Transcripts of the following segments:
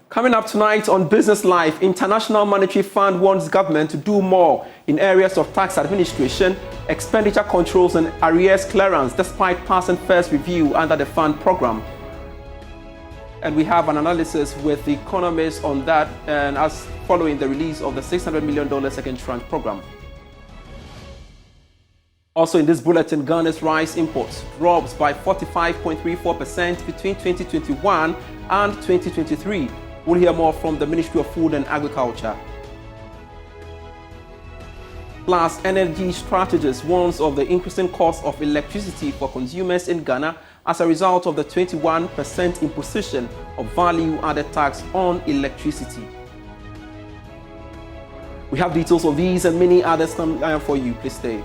Coming up tonight on Business Life, International Monetary Fund warns government to do more in areas of tax administration, expenditure controls and arrears clearance despite passing first review under the fund program. And we have an analysis with the economists on that, and as following the release of the $600 million second tranche program. Also in this bulletin, Ghana's rice imports drops by 45.34% between 2021 and 2023. We'll hear more from the Ministry of Food and Agriculture. Plus, energy strategist warns of the increasing cost of electricity for consumers in Ghana as a result of the 21% imposition of value-added tax on electricity. We have details on these and many others coming for you. Please stay.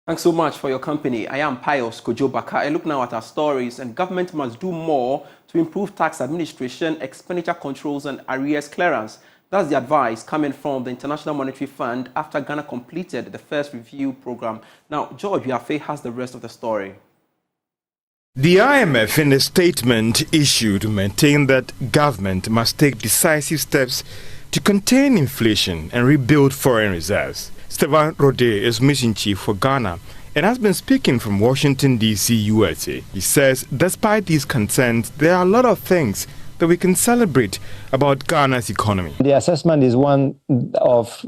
Thanks so much for your company. I am Pius Kojobaka. I look now at our stories, and government must do more to improve tax administration, expenditure controls and arrears clearance. That's the advice coming from the International Monetary Fund after Ghana completed the first review program. Now, George Yafe has the rest of the story. The IMF, in a statement issued, maintained that government must take decisive steps to contain inflation and rebuild foreign reserves. Stefan Rode is mission chief for Ghana and has been speaking from Washington, D.C., USA. He says, despite these concerns, there are a lot of things that we can celebrate about Ghana's economy. The assessment is one of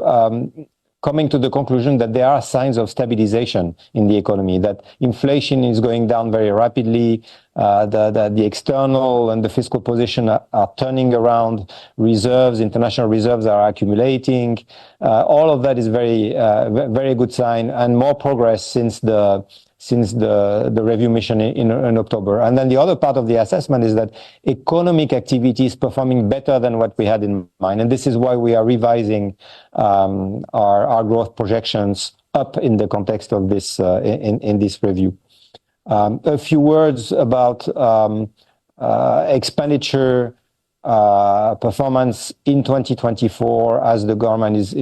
coming to the conclusion that there are signs of stabilization in the economy, that inflation is going down very rapidly, that the external and the fiscal position are turning around, international reserves are accumulating. All of that is very good sign, and more progress since the review mission in October. And then the other part of the assessment is that economic activity is performing better than what we had in mind. And this is why we are revising our growth projections up in the context of this in this review. A few words about expenditure performance in 2024 as the government is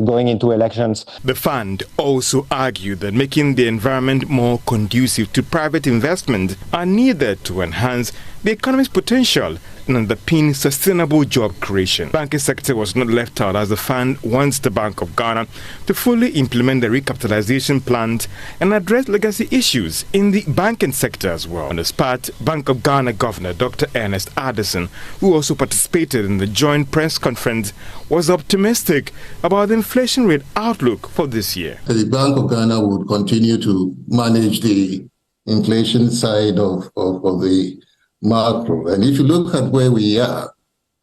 going into elections. The fund also argued that making the environment more conducive to private investment are needed to enhance the economy's potential and underpin sustainable job creation. The banking sector was not left out, as the fund wants the Bank of Ghana to fully implement the recapitalization plans and address legacy issues in the banking sector as well. On this part, Bank of Ghana Governor Dr. Ernest Addison, who also participated in the joint press conference, was optimistic about the inflation rate outlook for this year. The Bank of Ghana would continue to manage the inflation side of the macro. And if you look at where we are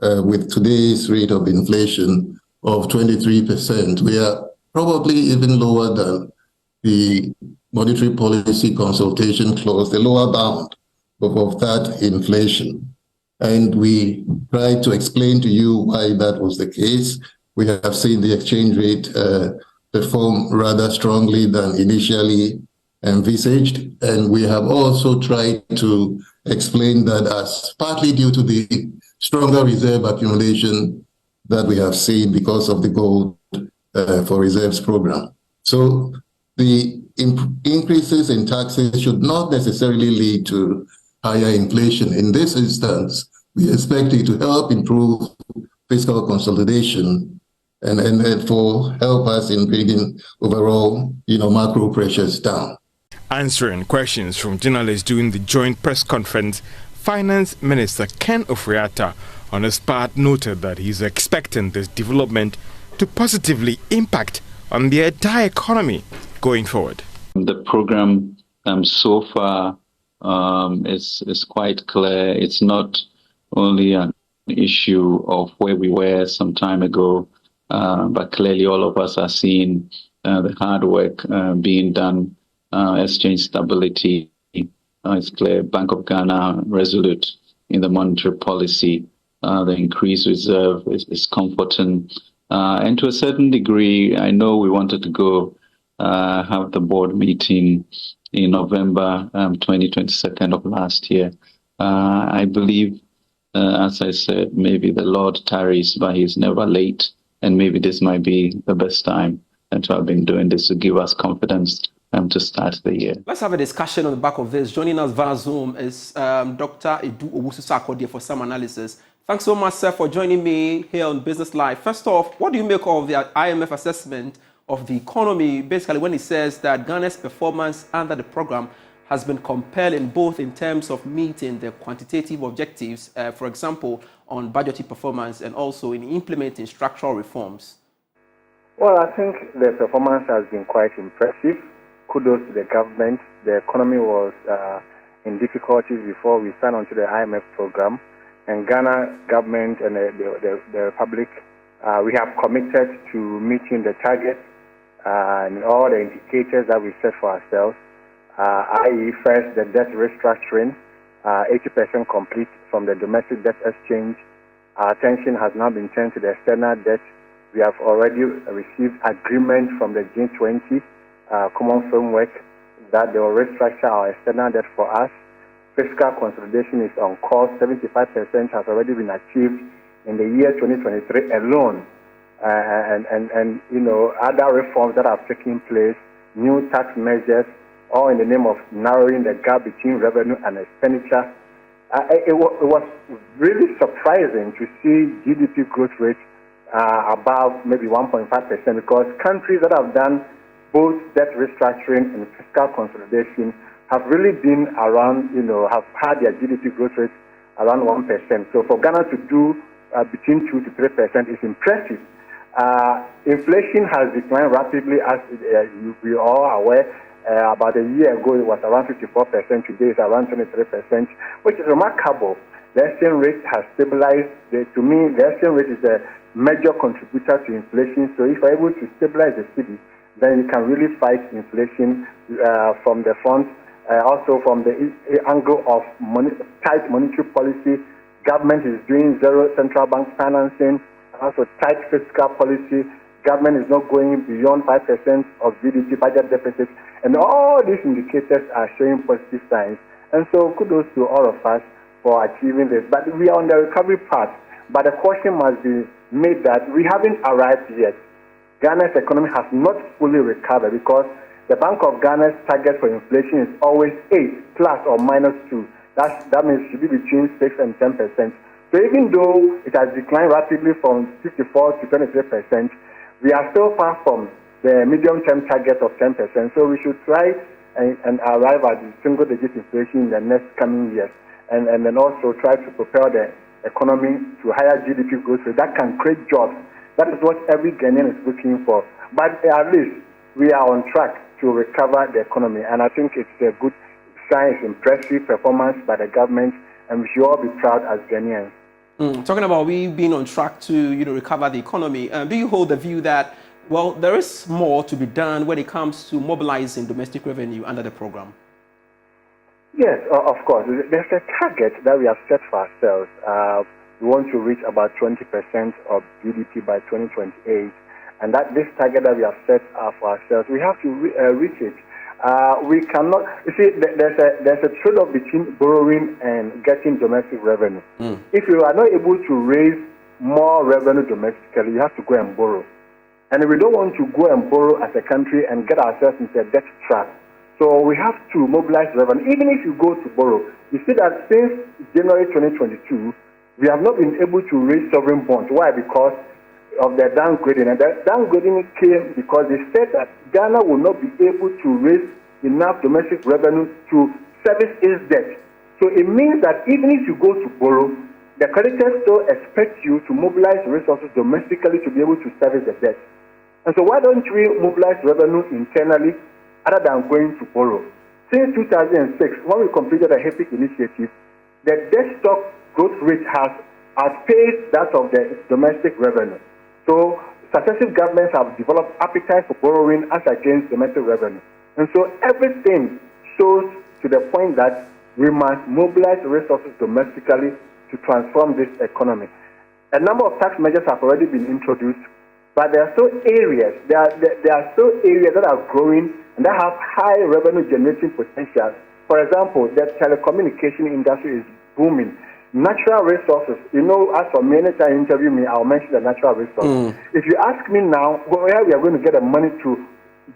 with today's rate of inflation of 23%, we are probably even lower than the monetary policy consultation clause, the lower bound of that inflation. And we tried to explain to you why that was the case. We have seen the exchange rate perform rather strongly than initially envisaged. And we have also tried to explain that as partly due to the stronger reserve accumulation that we have seen because of the gold for reserves program. So the increases in taxes should not necessarily lead to higher inflation. In this instance, we expect it to help improve fiscal consolidation and therefore help us in bringing overall, macro pressures down. Answering questions from journalists during the joint press conference, Finance Minister Ken Ofori-Atta on his part noted that he's expecting this development to positively impact on the entire economy going forward. The program so far is quite clear. It's not only an issue of where we were some time ago, but clearly all of us are seeing the hard work being done. Exchange stability is clear. Bank of Ghana resolute in the monetary policy. The increased reserve is comforting. And to a certain degree, I know we wanted to go have the board meeting in November 2022 of last year. I believe, as I said, maybe the Lord tarries, but he's never late. And maybe this might be the best time to have been doing this to give us confidence to start the year. Let's have a discussion on the back of this. Joining us via Zoom is Dr. Edu Owusu-Sarkodie for some analysis. Thanks so much, sir, for joining me here on Business Live. First off, what do you make of the IMF assessment of the economy, basically when it says that Ghana's performance under the program has been compelling both in terms of meeting the quantitative objectives, for example, on budgetary performance, and also in implementing structural reforms? Well, I think the performance has been quite impressive. Kudos to the government. The economy was in difficulties before we signed onto the IMF program. And Ghana government and the Republic, we have committed to meeting the targets and all the indicators that we set for ourselves, i.e. first, the debt restructuring, 80% complete from the domestic debt exchange. Our attention has now been turned to the external debt. We have already received agreement from the G20 common framework that they will restructure our external debt for us. Fiscal consolidation is on course. 75% has already been achieved in the year 2023 alone. And you know, other reforms that have taken place, new tax measures, all in the name of narrowing the gap between revenue and expenditure. It was really surprising to see GDP growth rate above maybe 1.5%, because countries that have done both debt restructuring and fiscal consolidation have really been around, you know, have had their GDP growth rate around 1%. So for Ghana to do between 2 to 3% is impressive. Inflation has declined rapidly, as we all are aware. About a year ago, it was around 54%. Today, it's around 23%, which is remarkable. The exchange rate has stabilized. To me, the exchange rate is a major contributor to inflation. So if we're able to stabilize the city, then you can really fight inflation from the front. Also from the angle of tight monetary policy, government is doing zero central bank financing, also tight fiscal policy. Government is not going beyond 5% of GDP budget deficit, and all these indicators are showing positive signs. And so kudos to all of us for achieving this. But we are on the recovery path. But the question must be made that we haven't arrived yet. Ghana's economy has not fully recovered, because the Bank of Ghana's target for inflation is always 8 plus or minus 2. That means it should be between 6 and 10%. So even though it has declined rapidly from 54 to 23%, we are still far from the medium-term target of 10%. So we should try and arrive at the single-digit inflation in the next coming years, and then also try to propel the economy to higher GDP growth rate that can create jobs. That is what every Ghanaian is looking for. But at least we are on track to recover the economy, and I think it's a good sign, it's impressive performance by the government, and we should all be proud as Ghanaians. Talking about we being on track to recover the economy, do you hold the view that, well, there is more to be done when it comes to mobilizing domestic revenue under the program? Yes, of course. There's a target that we have set for ourselves. We want to reach about 20% of GDP by 2028. And that this target that we have set for ourselves, we have to reach it. We cannot, you see, there's a trade-off between borrowing and getting domestic revenue. If you are not able to raise more revenue domestically, you have to go and borrow. And we don't want to go and borrow as a country and get ourselves into a debt trap. So we have to mobilize revenue. Even if you go to borrow, you see that since January 2022, we have not been able to raise sovereign bonds. Why? Because of the downgrading. And the downgrading came because they said that Ghana will not be able to raise enough domestic revenue to service its debt. So it means that even if you go to borrow, the creditors still expect you to mobilize resources domestically to be able to service the debt. And so why don't we mobilize revenue internally other than going to borrow? Since 2006, when we completed the HEPIC initiative, the debt stock growth rate has outpaced that of the domestic revenue. So successive governments have developed appetite for borrowing as against domestic revenue. And so everything shows to the point that we must mobilize resources domestically to transform this economy. A number of tax measures have already been introduced. But there are still areas, there are still areas that are growing and that have high revenue generating potential. For example, the telecommunication industry is booming. Natural resources, as for me, anytime you interview me, I'll mention the natural resources. If you ask me now where we are going to get the money to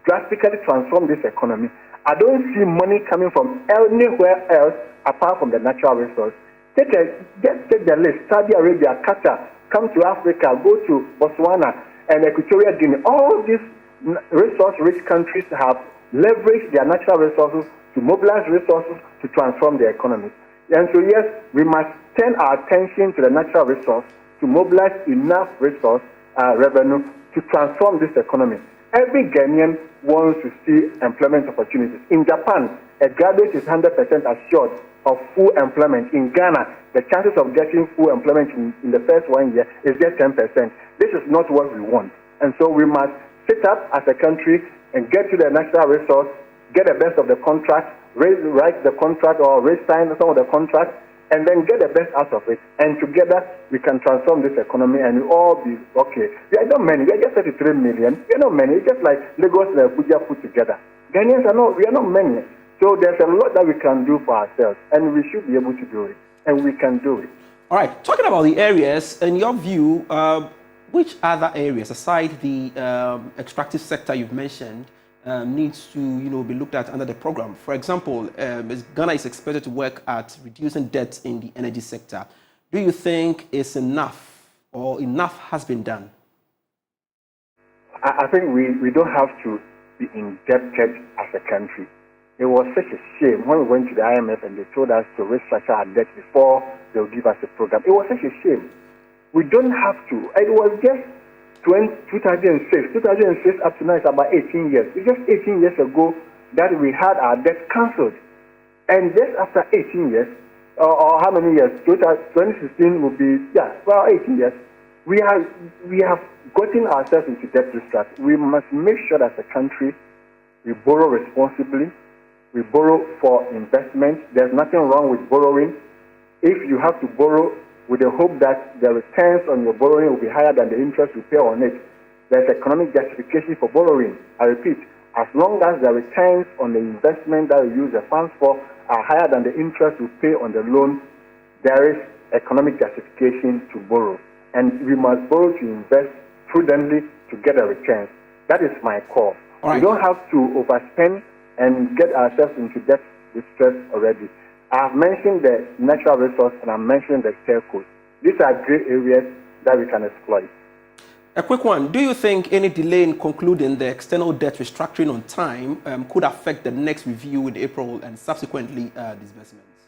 drastically transform this economy, I don't see money coming from anywhere else apart from the natural resource. Take the list: Saudi Arabia, Qatar, come to Africa, go to Botswana and Equatorial Guinea. All these resource-rich countries have leveraged their natural resources to mobilize resources to transform their economy. And so, yes, we must turn our attention to the natural resource to mobilize enough resource revenue to transform this economy. Every Ghanaian wants to see employment opportunities. In Japan, a graduate is 100% assured of full employment. In Ghana, the chances of getting full employment in the first 1 year is just 10%. This is not what we want. And so we must sit up as a country and get to the natural resource, get the best of the contract, write the contract or re-sign some of the contracts, and then get the best out of it. And together, we can transform this economy and we'll all be okay. We are not many. We are just 33 million. We are not many. It's just like Lagos and Abuja put together. Ghanaians we are not many. So there's a lot that we can do for ourselves, and we should be able to do it. And we can do it. All right. Talking about the areas, in your view, which other areas, aside the extractive sector you've mentioned, needs to be looked at under the program? For example, Ghana is expected to work at reducing debt in the energy sector. Do you think it's enough, or enough has been done? I think we don't have to be indebted as a country. It was such a shame when we went to the IMF and they told us to restructure our debt before they'll give us a program. It was such a shame. We don't have to. It was just 2006. 2006 up to now is about 18 years. It's just 18 years ago that we had our debt cancelled. And just after 18 years, or how many years? 2016 will be, 18 years. We have gotten ourselves into debt restructuring. We must make sure that as a country, we borrow responsibly. We borrow for investment. There's nothing wrong with borrowing. If you have to borrow with the hope that the returns on your borrowing will be higher than the interest you pay on it, there's economic justification for borrowing. I repeat, as long as the returns on the investment that you use the funds for are higher than the interest you pay on the loan, there is economic justification to borrow. And we must borrow to invest prudently to get a return. That is my call. Right. We don't have to overspend and get ourselves into debt distress already. I have mentioned the natural resource and I mentioned the telcos. These are great areas that we can exploit. A quick one. Do you think any delay in concluding the external debt restructuring on time could affect the next review in April and subsequently disbursements?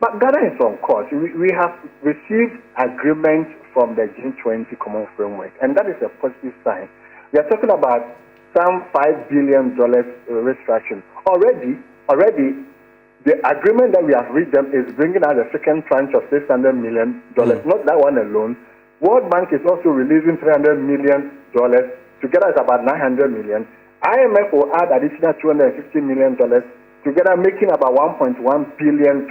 But Ghana is on course. We have received agreement from the G20 Common Framework, and that is a positive sign. We are talking about some $5 billion restructuring. Already, the agreement that we have reached them is bringing out the second tranche of $600 million. Not that one alone. World Bank is also releasing $300 million. Together it's about $900 million. IMF will add additional $250 million, together making about $1.1 billion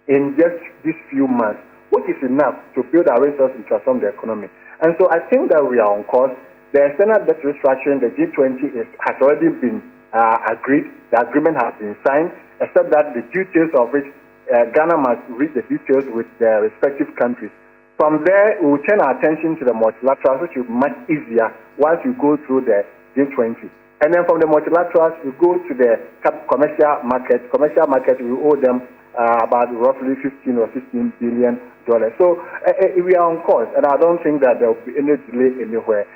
in just these few months, which is enough to build our resources and transform the economy. And so I think that we are on course. The external debt restructuring, the G20 has already been agreed. The agreement has been signed, except that the details of which Ghana must read the details with the respective countries. From there, we will turn our attention to the multilaterals, which will be much easier once we go through the G20. And then from the multilaterals, we go to the commercial market. Commercial market, we owe them about roughly $15 or $16 billion. So we are on course, and I don't think that there will be any delay anywhere.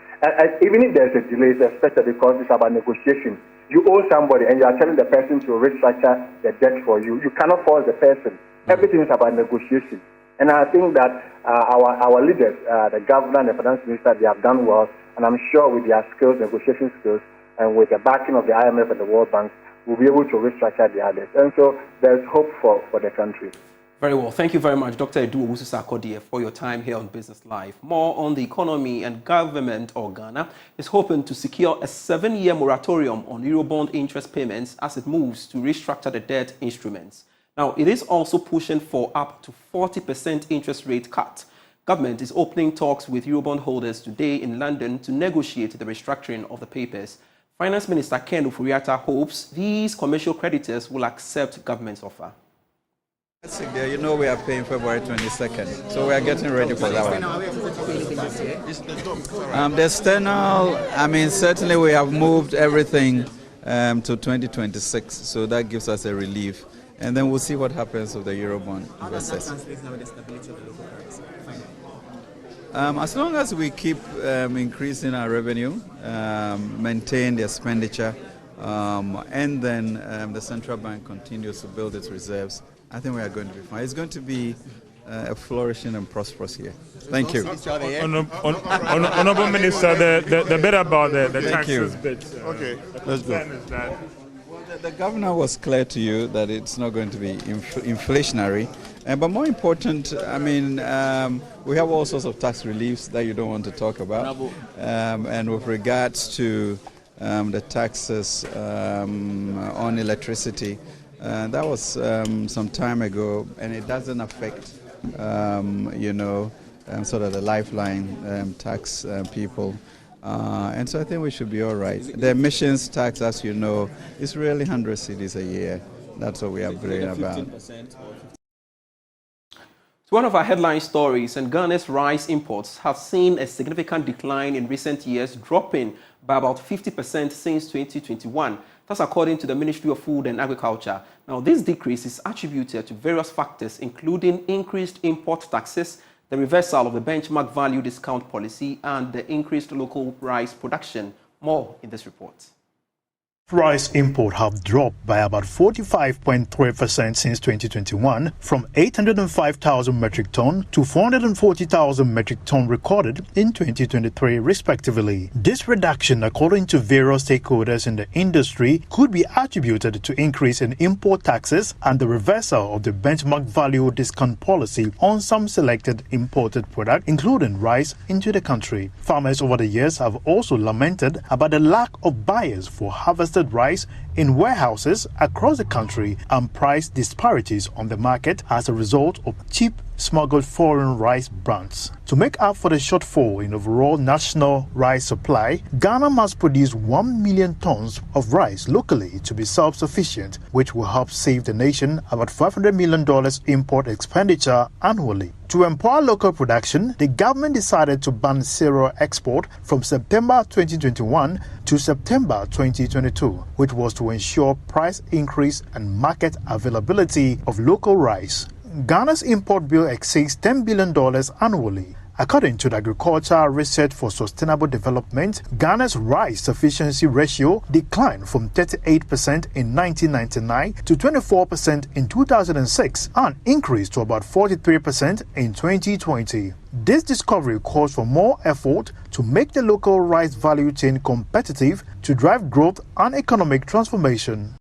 Even if there's a delay, it's expected because it's about negotiation. You owe somebody and you are telling the person to restructure the debt for you. You cannot force the person. Everything is about negotiation. And I think that our leaders, the governor and the finance minister, they have done well. And I'm sure with their skills, negotiation skills, and with the backing of the IMF and the World Bank, we'll be able to restructure the others. And so there's hope for the country. Very well. Thank you very much, Dr. Edu Owusu-Sarkodie, for your time here on Business Live. More on the economy and government of Ghana is hoping to secure a 7-year moratorium on Eurobond interest payments as it moves to restructure the debt instruments. Now, it is also pushing for up to 40% interest rate cut. Government is opening talks with Eurobond holders today in London to negotiate the restructuring of the papers. Finance Minister Ken Ofori-Atta hopes these commercial creditors will accept government's offer. You know we are paying February 22nd, so we are getting ready for that one. The external, certainly we have moved everything to 2026, so that gives us a relief. And then we'll see what happens with the Eurobond investors. As long as we keep increasing our revenue, maintain the expenditure, and then the central bank continues to build its reserves, I think we are going to be fine. It's going to be a flourishing and prosperous year. Thank you. Honorable Minister, the bit about the taxes bit. Okay, let's go. The governor was clear to you that it's not going to be inflationary. But more important, we have all sorts of tax reliefs that you don't want to talk about. And with regards to the taxes on electricity, that was some time ago, and it doesn't affect, sort of the lifeline tax people. And so I think we should be all right. The emissions tax, as you know, is really 100 cedis a year. That's what we are worrying about. It's one of our headline stories, and Ghana's rice imports have seen a significant decline in recent years, dropping by about 50% since 2021. That's according to the Ministry of Food and Agriculture. Now, this decrease is attributed to various factors, including increased import taxes, the reversal of the benchmark value discount policy, and the increased local rice production. More in this report. Rice import have dropped by about 45.3% since 2021, from 805,000 metric ton to 440,000 metric ton recorded in 2023 respectively. This reduction, according to various stakeholders in the industry, could be attributed to increase in import taxes and the reversal of the benchmark value discount policy on some selected imported products, including rice, into the country. Farmers over the years have also lamented about the lack of buyers for harvested rice in warehouses across the country and price disparities on the market as a result of cheap smuggled foreign rice brands. To make up for the shortfall in overall national rice supply, Ghana must produce 1 million tons of rice locally to be self-sufficient, which will help save the nation about $500 million import expenditure annually. To empower local production, the government decided to ban cereal export from September 2021 to September 2022, which was to ensure price increase and market availability of local rice. Ghana's import bill exceeds $10 billion annually. According to the Agricultural Research for Sustainable Development, Ghana's rice sufficiency ratio declined from 38% in 1999 to 24% in 2006 and increased to about 43% in 2020. This discovery calls for more effort to make the local rice value chain competitive to drive growth and economic transformation.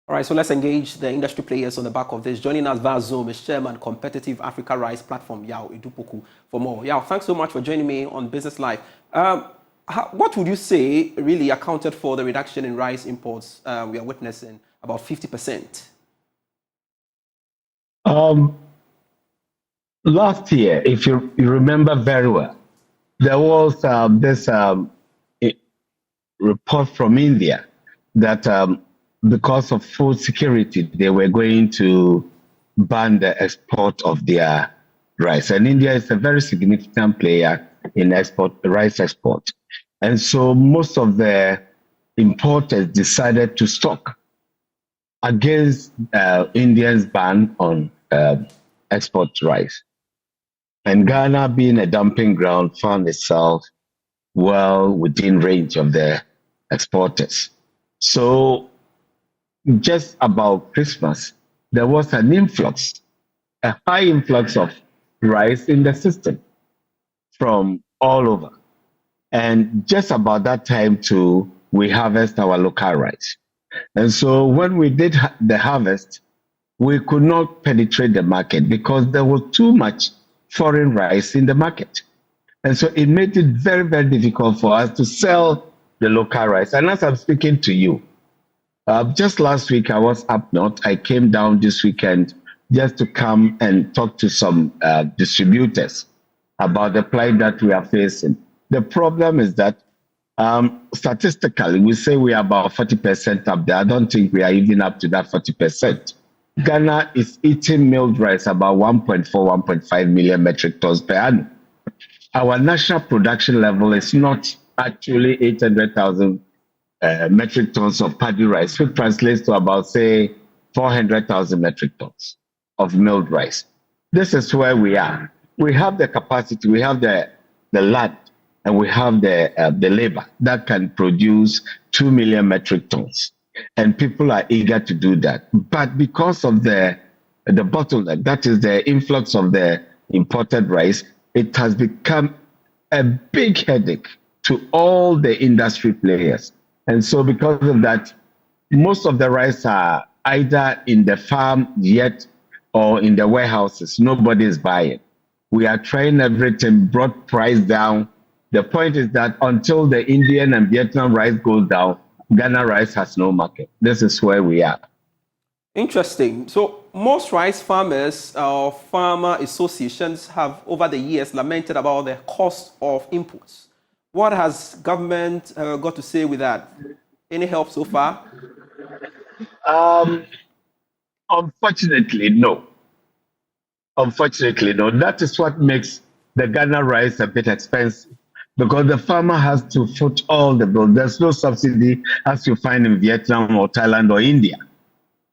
All right, so let's engage the industry players on the back of this. Joining us via Zoom is Chairman, Competitive Africa Rice Platform, Yao Idupoku, for more. Yao, thanks so much for joining me on Business Live. What would you say really accounted for the reduction in rice imports we are witnessing, about 50%? Last year, if you remember very well, there was this report from India that because of food security, they were going to ban the export of their rice. And India is a very significant player in rice export. And so most of the importers decided to stock against India's ban on export rice. And Ghana, being a dumping ground, found itself well within range of the exporters. So just about Christmas, there was an influx, a high influx of rice in the system from all over. And just about that time too, we harvest our local rice. And so when we did the harvest, we could not penetrate the market because there was too much foreign rice in the market. And so it made it very, very difficult for us to sell the local rice. And as I'm speaking to you, just last week I was up north. I came down this weekend just to come and talk to some distributors about the plight that we are facing. The problem is that statistically, we say we are about 40% up there. I don't think we are even up to that 40%. Ghana is eating milled rice about 1.4, 1.5 million metric tons per annum. Our national production level is not actually 800,000 metric tons of paddy rice, which translates to about, say, 400,000 metric tons of milled rice. This is where we are. We have the capacity, we have the land, and we have the labor that can produce 2 million metric tons. And people are eager to do that. But because of the bottleneck, that is the influx of the imported rice, it has become a big headache to all the industry players. And so because of that, most of the rice are either in the farm yet or in the warehouses. Nobody is buying. We are trying everything, brought price down. The point is that until the Indian and Vietnam rice goes down, Ghana rice has no market. This is where we are. Interesting. So most rice farmers or farmer associations have over the years lamented about the cost of inputs. What has government got to say with that? Any help so far? Unfortunately, no. Unfortunately, no. That is what makes the Ghana rice a bit expensive, because the farmer has to foot all the bill. There's no subsidy as you find in Vietnam or Thailand or India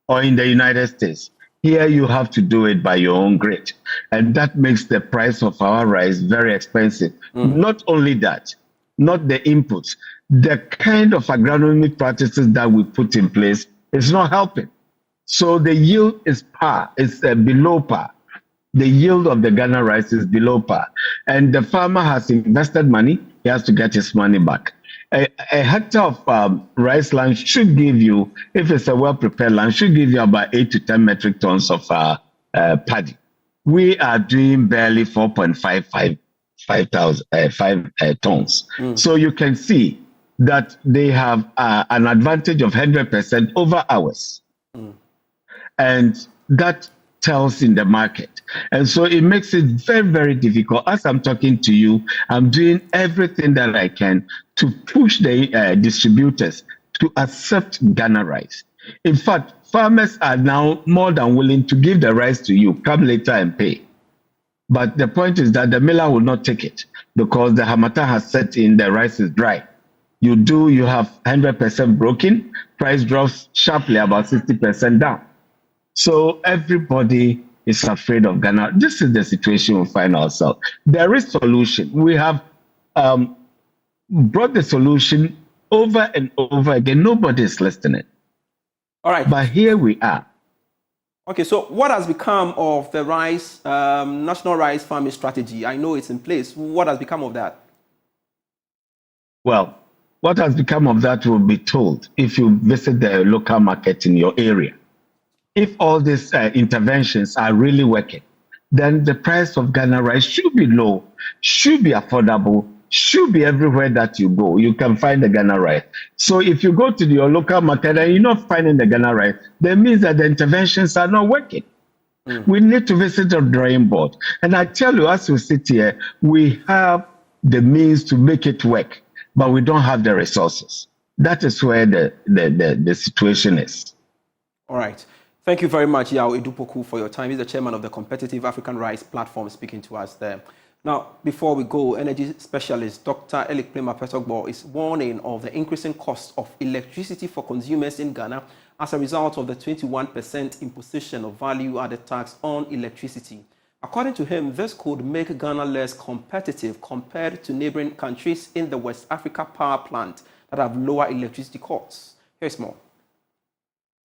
or in the United States. Here you have to do it by your own grit. And that makes the price of our rice very expensive. Not only that, not the inputs. The kind of agronomic practices that we put in place is not helping. So the yield is below par. The yield of the Ghana rice is below par. And the farmer has invested money, he has to get his money back. A hectare of rice land should give you, if it's a well-prepared land, should give you about 8 to 10 metric tons of paddy. We are doing barely 4.5 tons. So you can see that they have an advantage of 100% over ours. And that tells in the market. And so it makes it very, very difficult. As I'm talking to you, I'm doing everything that I can to push the distributors to accept Ghana rice. In fact, farmers are now more than willing to give the rice to you, come later and pay. But the point is that the miller will not take it because the harmattan has set in, the rice is dry. You have 100% broken, price drops sharply about 60% down. So everybody is afraid of Ghana. This is the situation we find ourselves. There is solution. We have brought the solution over and over again. Nobody is listening. All right. But here we are. Okay, so what has become of the rice, national rice farming strategy? I know it's in place. What has become of that? Well, what has become of that will be told if you visit the local market in your area. If all these interventions are really working, then the price of Ghana rice should be low, should be affordable, should be everywhere that you go. You can find the Ghana rice. So if you go to your local market and you're not finding the Ghana rice, that means that the interventions are not working. We need to visit the drawing board. And I tell you, as we sit here, we have the means to make it work, but we don't have the resources. That is where the situation is. All right. Thank you very much, Yao Edupoku, for your time. He's the chairman of the Competitive African Rice Platform, speaking to us there. Now, before we go, energy specialist Dr. Elikplema Petogbo is warning of the increasing cost of electricity for consumers in Ghana as a result of the 21% imposition of value-added tax on electricity. According to him, this could make Ghana less competitive compared to neighboring countries in the West Africa power plant that have lower electricity costs. Here's more.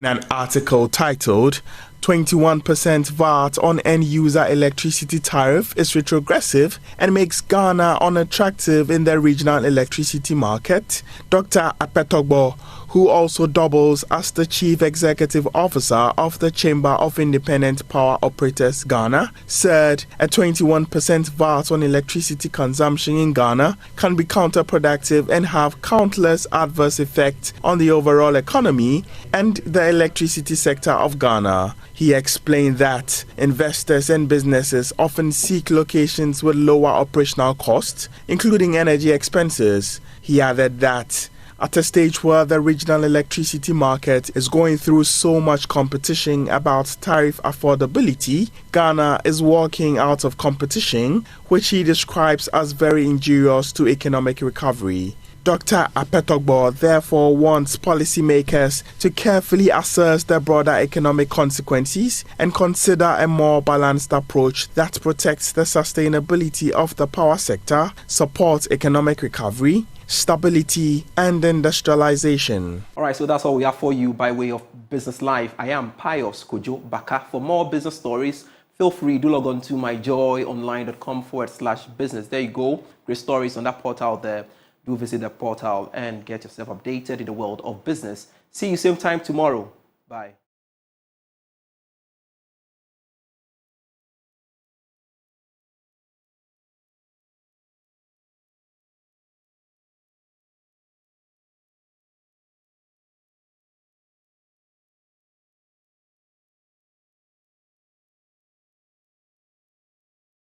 An article titled 21% VAT on end-user electricity tariff is retrogressive and makes Ghana unattractive in the regional electricity market. Dr. Apetogbo, who also doubles as the Chief Executive Officer of the Chamber of Independent Power Operators Ghana, said a 21% VAT on electricity consumption in Ghana can be counterproductive and have countless adverse effects on the overall economy and the electricity sector of Ghana. He explained that investors and businesses often seek locations with lower operational costs, including energy expenses. He added that at a stage where the regional electricity market is going through so much competition about tariff affordability, Ghana is walking out of competition, which he describes as very injurious to economic recovery. Dr. Apetogbo therefore wants policymakers to carefully assess the broader economic consequences and consider a more balanced approach that protects the sustainability of the power sector, supports economic recovery, stability and industrialization. All right, so that's all we have for you by way of Business Live. I am Pius Kojo Baka. For more business stories, feel free to log on to myjoyonline.com/business. There you go. Great stories on that portal there. Do visit the portal and get yourself updated in the world of business. See you same time tomorrow. Bye.